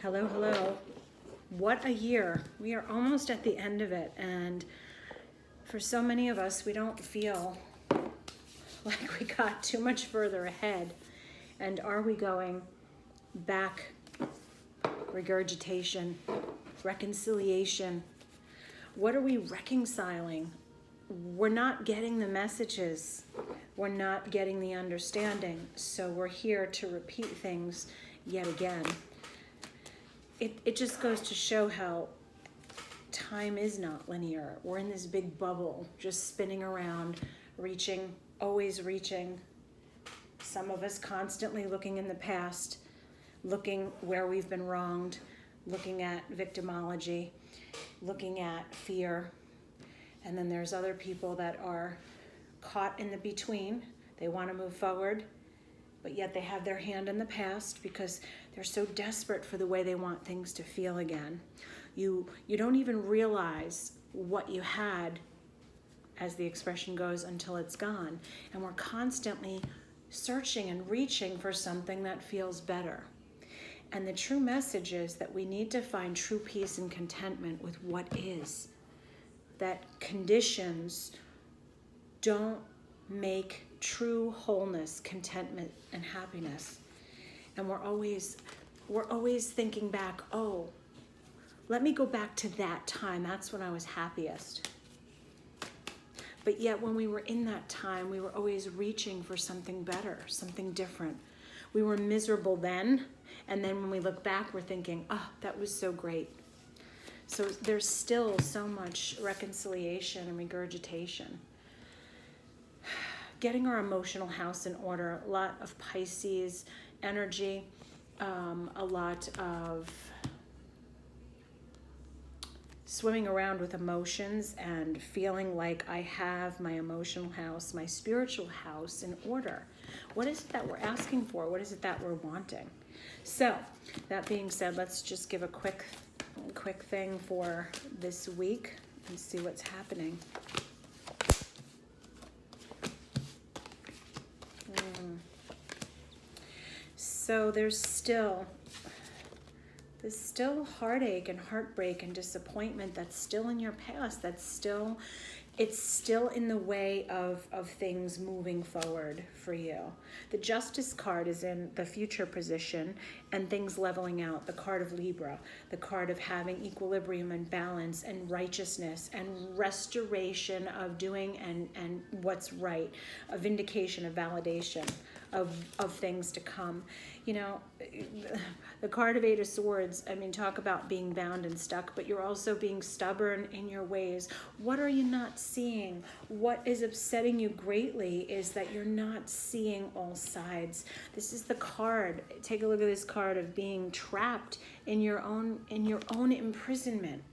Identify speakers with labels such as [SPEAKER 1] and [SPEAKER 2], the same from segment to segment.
[SPEAKER 1] Hello, hello. What a year. We are almost at the end of it, and for so many of us, we don't feel like we got too much further ahead. And are we going back? Regurgitation, reconciliation. What are we reconciling? We're not getting the messages. We're not getting the understanding. So we're here to repeat things yet again. It just goes to show how time is not linear. We're in this big bubble, just spinning around, reaching, always reaching. Some of us constantly looking in the past, looking where we've been wronged, looking at victimology, looking at fear. And then there's other people that are caught in the between. They want to move forward, but yet they have their hand in the past because they're so desperate for the way they want things to feel again. You don't even realize what you had, as the expression goes, until it's gone. And we're constantly searching and reaching for something that feels better. And the true message is that we need to find true peace and contentment with what is. That conditions don't make true wholeness, contentment, and happiness. And we're always thinking back, oh, let me go back to that time. That's when I was happiest. But yet when we were in that time, we were always reaching for something better, something different. We were miserable then, and then when we look back, we're thinking, oh, that was so great. So there's still so much reconciliation and regurgitation. Getting our emotional house in order, a lot of Pisces energy, a lot of swimming around with emotions and feeling like I have my emotional house, my spiritual house in order. What is it that we're asking for? What is it that we're wanting? So, that being said, let's just give a quick thing for this week and see what's happening. So there's still heartache and heartbreak and disappointment that's still in your past. It's still in the way of things moving forward for you. The Justice card is in the future position and things leveling out. The card of Libra, the card of having equilibrium and balance and righteousness and restoration of doing and what's right, a vindication, a validation of things to come. You know, the card of Eight of Swords, I mean, talk about being bound and stuck, but you're also being stubborn in your ways. What are you not seeing? What is upsetting you greatly is that you're not seeing all sides. This is the card. Take a look at this card of being trapped in your own imprisonment.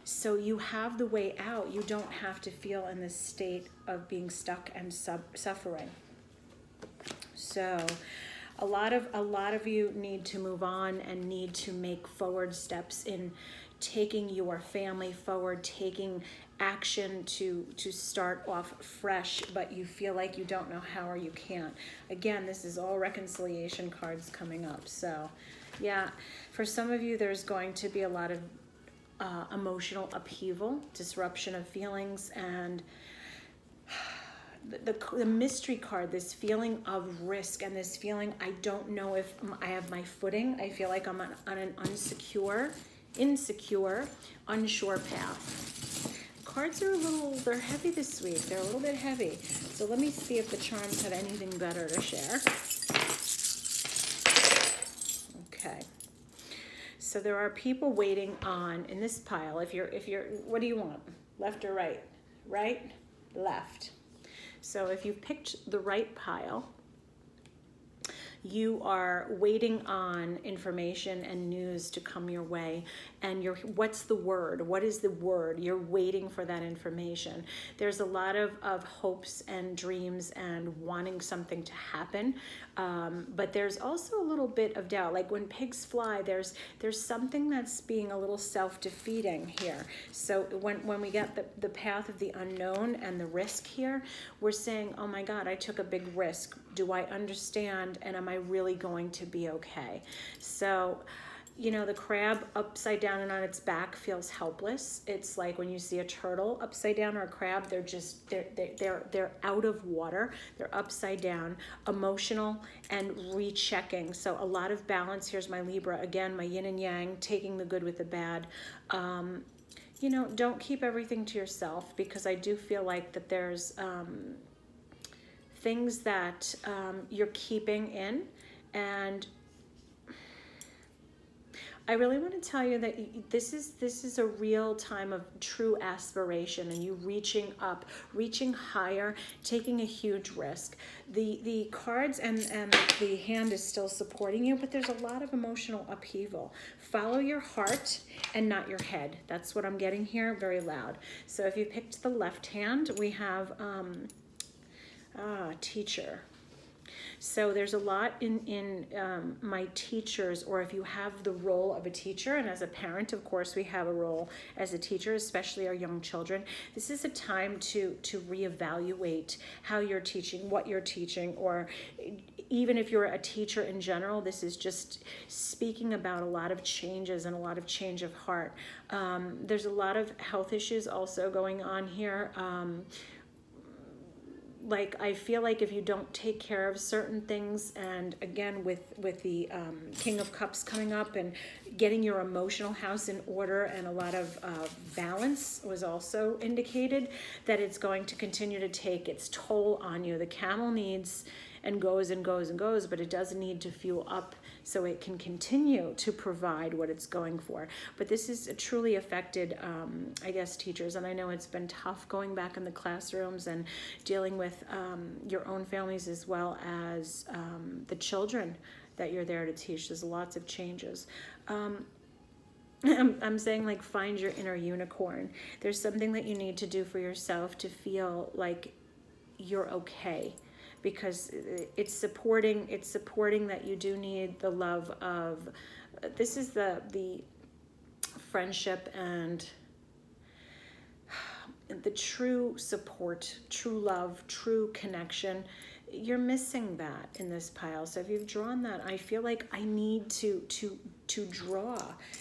[SPEAKER 1] So you have the way out. You don't have to feel in this state of being stuck and suffering. So a lot of you need to move on and need to make forward steps in taking your family forward, taking action to start off fresh, but you feel like you don't know how or you can't. Again, this is all reconciliation cards coming up. So yeah, for some of you, there's going to be a lot of emotional upheaval, disruption of feelings, and the mystery card, this feeling of risk and this feeling, I don't know if I have my footing. I feel like I'm on an insecure, unsure path. Cards are they're heavy this week. They're a little bit heavy. So let me see if the charms have anything better to share. Okay. So there are people waiting on, in this pile, if you're, what do you want? Left or right? Right, left. So if you picked the right pile, you are waiting on information and news to come your way. And what's the word? What is the word? You're waiting for that information. There's a lot of hopes and dreams and wanting something to happen. But there's also a little bit of doubt. Like when pigs fly, there's something that's being a little self-defeating here. So when we get the path of the unknown and the risk here, we're saying, oh my God, I took a big risk. Do I understand? And am I really going to be okay? So The crab upside down and on its back feels helpless. It's like when you see a turtle upside down or a crab, they're out of water. They're upside down, emotional and rechecking. So a lot of balance. Here's my Libra again, my yin and yang, taking the good with the bad. Don't keep everything to yourself, because I do feel like that there's things that you're keeping in. And I really want to tell you that this is a real time of true aspiration, and you reaching up, reaching higher, taking a huge risk. The cards and the hand is still supporting you, but there's a lot of emotional upheaval. Follow your heart and not your head. That's what I'm getting here, very loud. So if you picked the left hand, we have teacher. So there's a lot in my teachers, or if you have the role of a teacher, and as a parent, of course, we have a role as a teacher, especially our young children. This is a time to reevaluate how you're teaching, what you're teaching, or even if you're a teacher in general, this is just speaking about a lot of changes and a lot of change of heart. There's a lot of health issues also going on here. Like, I feel like if you don't take care of certain things, and again with the King of Cups coming up, and getting your emotional house in order, and a lot of balance was also indicated, that it's going to continue to take its toll on you. The camel needs and goes and goes and goes, but it does need to fuel up so it can continue to provide what it's going for. But this is truly affected, I guess, teachers. And I know it's been tough going back in the classrooms and dealing with your own families, as well as the children that you're there to teach. There's lots of changes. I'm saying, like, find your inner unicorn. There's something that you need to do for yourself to feel like you're okay, because it's supporting that you do need the love of, this is the friendship and the true support, true love, true connection. You're missing that in this pile. So if you've drawn that, I feel like I need to draw.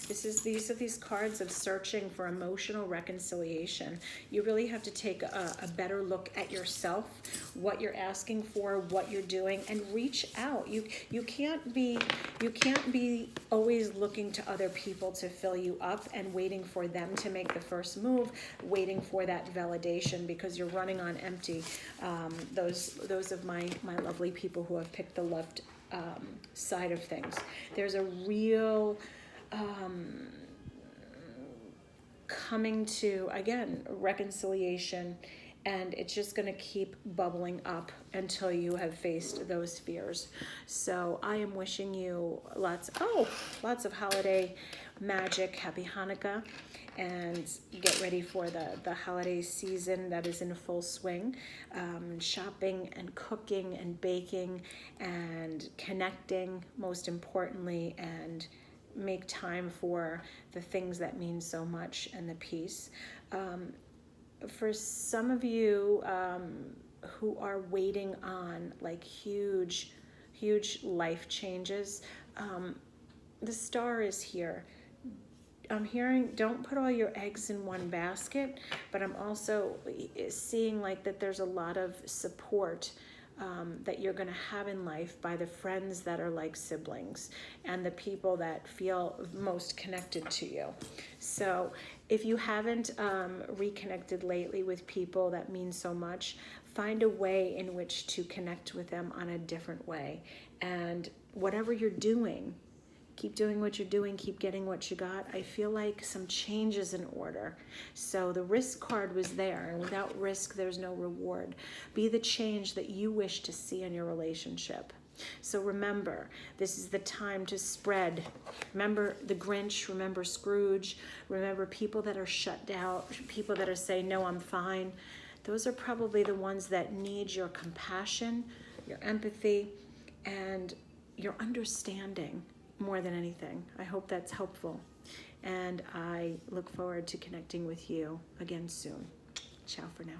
[SPEAKER 1] These are these cards of searching for emotional reconciliation. You really have to take a better look at yourself, what you're asking for, what you're doing, and reach out. You can't be always looking to other people to fill you up and waiting for them to make the first move, waiting for that validation, because you're running on empty. Those of my lovely people who have picked the left side of things. There's a real coming to, again, reconciliation, and it's just going to keep bubbling up until you have faced those fears. So I am wishing you lots of holiday magic. Happy Hanukkah, and get ready for the holiday season that is in full swing. Shopping and cooking and baking and connecting, most importantly, and make time for the things that mean so much, and the peace. For some of you who are waiting on, like, huge life changes, the star is here. I'm hearing, don't put all your eggs in one basket, but I'm also seeing, like, that there's a lot of support that you're going to have in life by the friends that are like siblings, and the people that feel most connected to you. So if you haven't reconnected lately with people that mean so much, find a way in which to connect with them on a different way. And whatever you're doing, keep doing what you're doing, keep getting what you got. I feel like some change is in order. So the risk card was there, and without risk, there's no reward. Be the change that you wish to see in your relationship. So remember, this is the time to spread. Remember the Grinch, remember Scrooge, remember people that are shut down, people that are saying, no, I'm fine. Those are probably the ones that need your compassion, your empathy, and your understanding more than anything. I hope that's helpful, and I look forward to connecting with you again soon. Ciao for now.